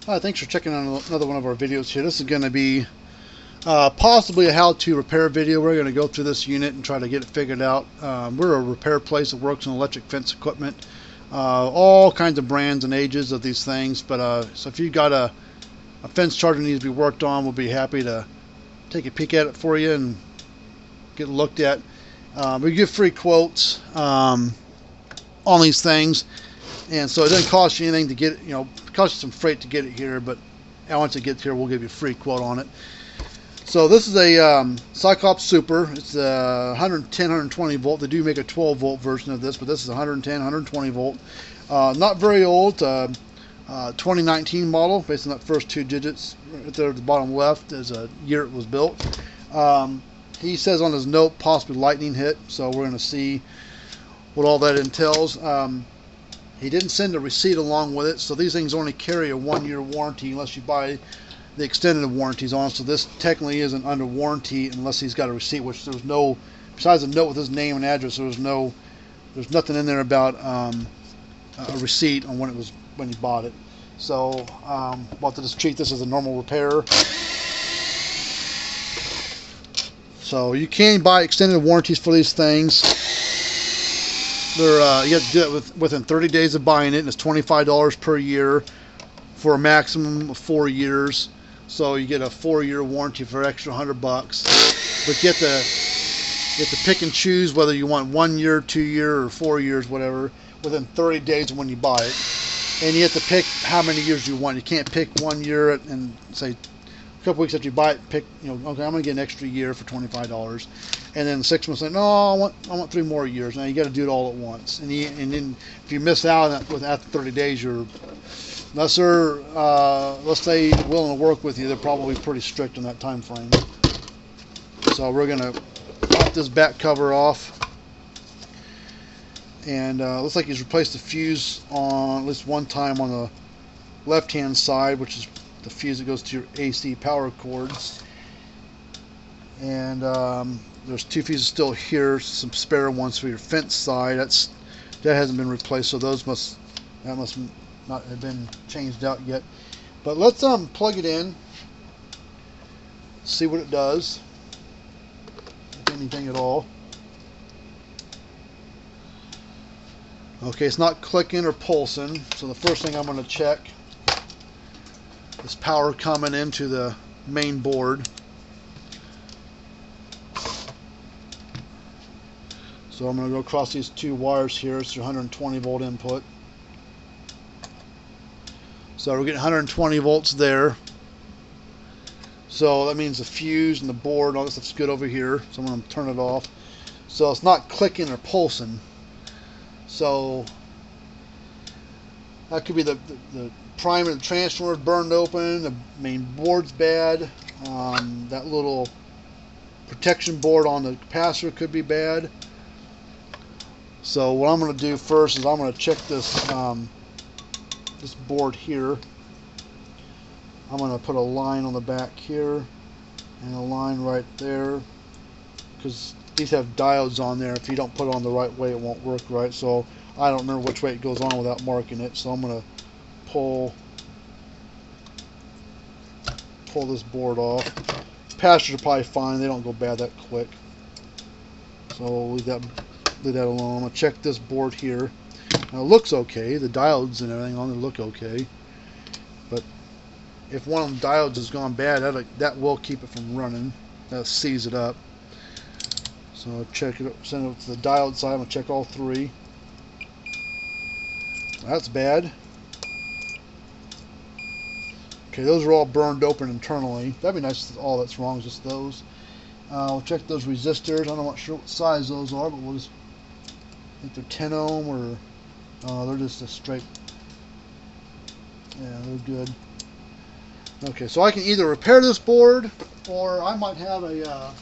Hi, thanks for checking out another one of our videos here. This is going to be possibly a how-to repair video. We're going to go through this unit and try to get it figured out. We're a repair place that works on electric fence equipment, all kinds of brands and ages of these things. But so if you've got a fence charger that needs to be worked on, we'll be happy to take a peek at it for you and get it looked at. We give free quotes on these things, and so it doesn't cost you anything to get it. You know, it costs you some freight to get it here, but once it gets here, we'll give you a free quote on it. So this is a Cyclops Super. It's a 110, 120 volt. They do make a 12 volt version of this, but this is 110, 120 volt. Not very old. 2019 model, based on that first two digits right there at the bottom left is a year it was built. He says on his note possibly lightning hit, so we're going to see what all that entails. He didn't send a receipt along with it, so these things only carry a 1-year warranty unless you buy the extended warranties on. So this technically isn't under warranty unless he's got a receipt, which there's no, besides a note with his name and address, there's nothing in there about a receipt on when he bought it. So we'll have to just treat this as a normal repair. So you can buy extended warranties for these things. You have to do it within 30 days of buying it, and it's $25 per year for a maximum of 4 years. So you get a 4-year warranty for an extra $100. But you have to pick and choose whether you want 1 year, 2 year, or 4 years, whatever, within 30 days of when you buy it. And you have to pick how many years you want. You can't pick 1 year and say a couple weeks after you buy it, pick, you know, okay, I'm going to get an extra year for $25. And then 6 months later, no, I want 3 more years. Now you got to do it all at once. And then if you miss out after 30 days, unless they're, let's say, willing to work with you, they're probably pretty strict in that time frame. So we're going to pop this back cover off. And looks like he's replaced the fuse on at least one time on the left-hand side, which is the fuse that goes to your AC power cords. And there's 2 fuses still here, some spare ones for your fence side. That hasn't been replaced, so that must not have been changed out yet. But let's plug it in, see what it does, if anything at all. Okay, it's not clicking or pulsing, so the first thing I'm going to check is power coming into the main board. So I'm going to go across these 2 wires here. It's your 120 volt input. So we're getting 120 volts there. So that means the fuse and the board, all this stuff's good over here. So I'm going to turn it off. So it's not clicking or pulsing. So that could be the primer, the transformer burned open, the main board's bad, that little protection board on the capacitor could be bad. So what I'm going to do first is I'm going to check this this board here. I'm going to put a line on the back here and a line right there, because these have diodes on there. If you don't put it on the right way, it won't work right. So I don't remember which way it goes on without marking it. So I'm going to pull this board off. Capacitors are probably fine. They don't go bad that quick. So we'll leave that alone. I'm going to check this board here. Now it looks okay. The diodes and everything on it look okay. But if one of the diodes has gone bad, that will keep it from running. That sees it up. So I'll check it, send it to the diode side. I'm going to check all 3. That's bad. Okay, those are all burned open internally. That'd be nice if all that's wrong is just those. We'll check those resistors. I'm not sure what size those are, but we'll just, I think they're 10 ohm or they're just a straight, yeah, they're good. Okay, so I can either repair this board, or I might have a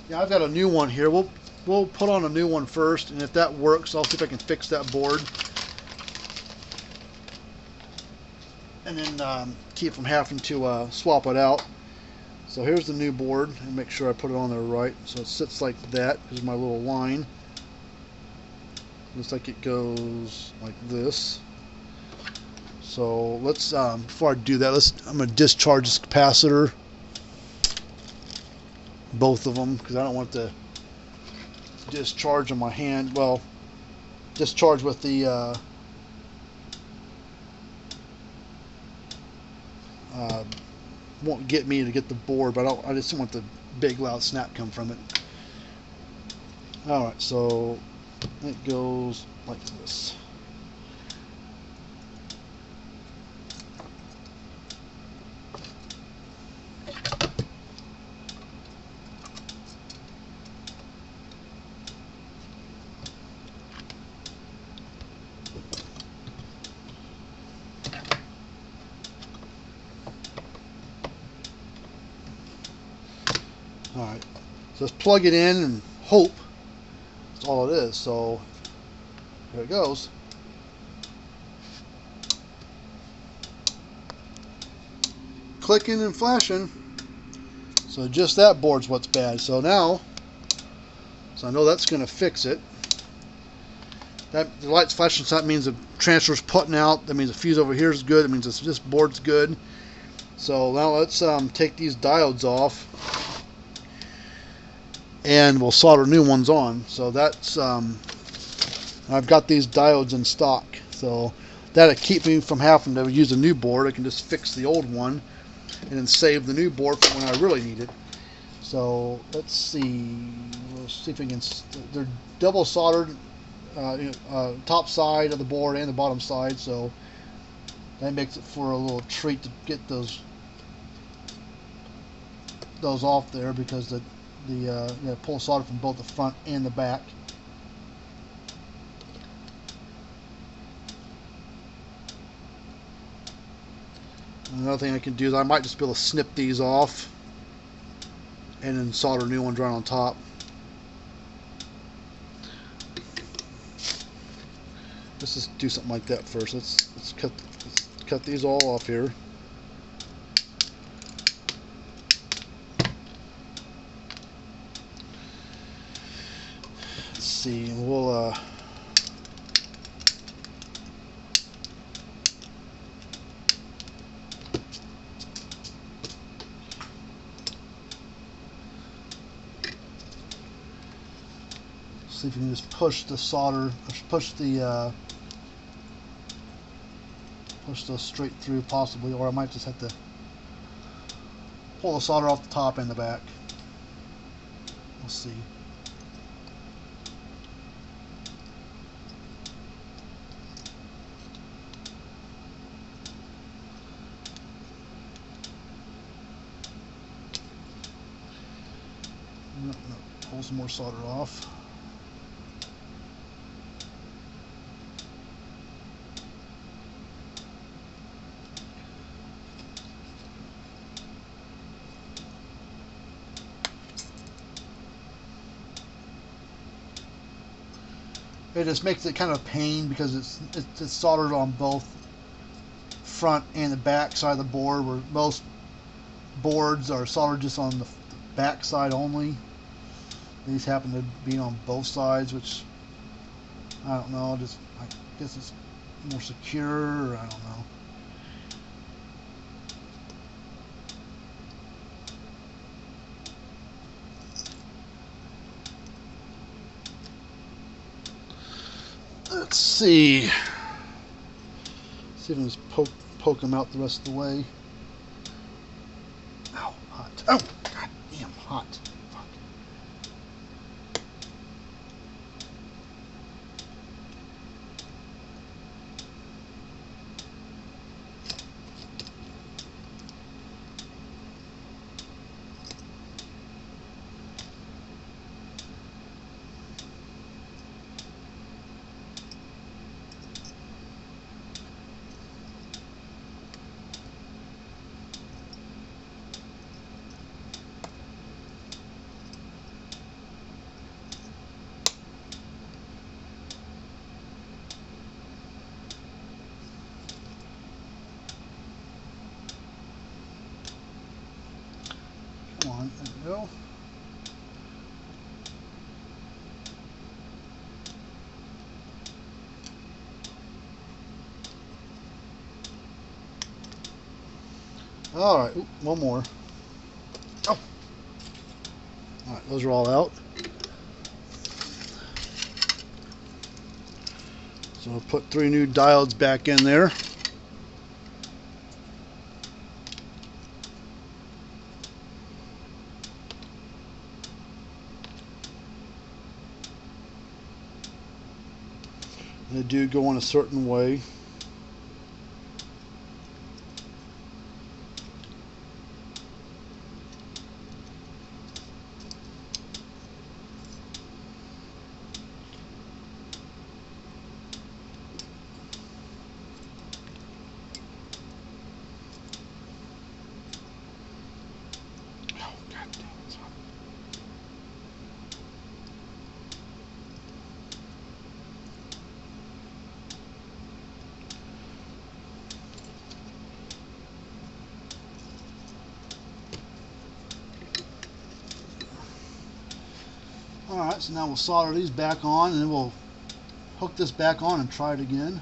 yeah, I've got a new one here. We'll put on a new one first, and if that works, I'll see if I can fix that board, and then keep from having to swap it out. So here's the new board, and make sure I put it on there right. So it sits like that. Here's my little line. Looks like it goes like this. So let's, before I do that, I'm going to discharge this capacitor, both of them, because I don't want to discharge on my hand. Well, discharge with the won't get me to get the board, but I just don't want the big loud snap come from it. Alright, so it goes like this. Alright, so let's plug it in and hope that's all it is. So here it goes. Clicking and flashing. So just that board's what's bad. So now, I know that's going to fix it. That the light's flashing, so that means the transfer's putting out. That means the fuse over here is good. That means this board's good. So now let's take these diodes off, and we'll solder new ones on. So that's I've got these diodes in stock, so that'll keep me from having to use a new board. I can just fix the old one and then save the new board for when I really need it. So let's see. We'll see if we can. They're double soldered, top side of the board and the bottom side, so that makes it for a little treat to get those off there, because the pull solder from both the front and the back. Another thing I can do is I might just be able to snip these off and then solder new ones right on top. Let's just do something like that first. Let's cut these all off here. Let's see, we'll see if you can just push the solder, push those straight through possibly, or I might just have to pull the solder off the top and the back. We'll see. No, pull some more solder off. It just makes it kind of a pain because it's soldered on both front and the back side of the board, where most boards are soldered just on the back side only. These happen to be on both sides, which I don't know, I guess it's more secure, or I don't know. Let's see. See if I can just poke them out the rest of the way. Ow, hot. Oh, god damn, hot. Fuck. Come on, there we go. Alright, one more. Oh. Alright, those are all out. So I'll put 3 new diodes back in there. They do go in a certain way. Alright, so now we'll solder these back on, and then we'll hook this back on and try it again.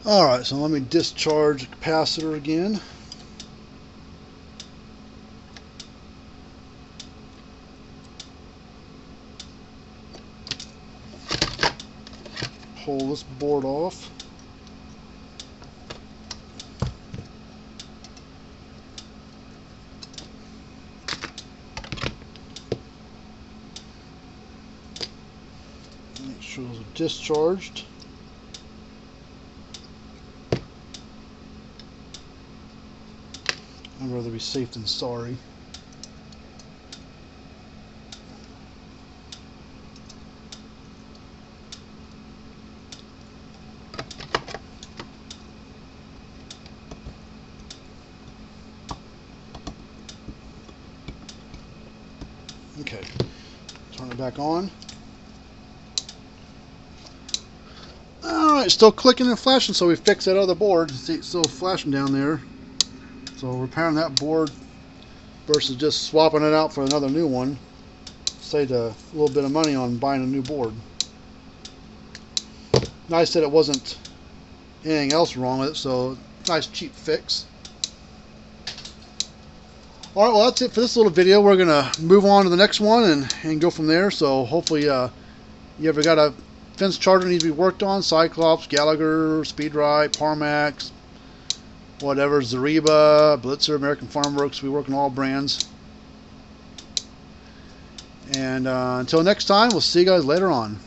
Alright, so let me discharge the capacitor again. Pull this board off. Make sure those are discharged. I'd rather be safe than sorry. Okay, turn it back on. Alright, still clicking and flashing, so we fixed that other board. See, it's still flashing down there. So repairing that board versus just swapping it out for another new one saved a little bit of money on buying a new board. Nice that it wasn't anything else wrong with it, so nice cheap fix. Alright, well that's it for this little video. We're going to move on to the next one and go from there. So hopefully you ever got a fence charger needs to be worked on, Cyclops, Gallagher, Speedrite, Parmak, whatever, Zariba, Blitzer, American Farm Works, we work on all brands. And until next time, we'll see you guys later on.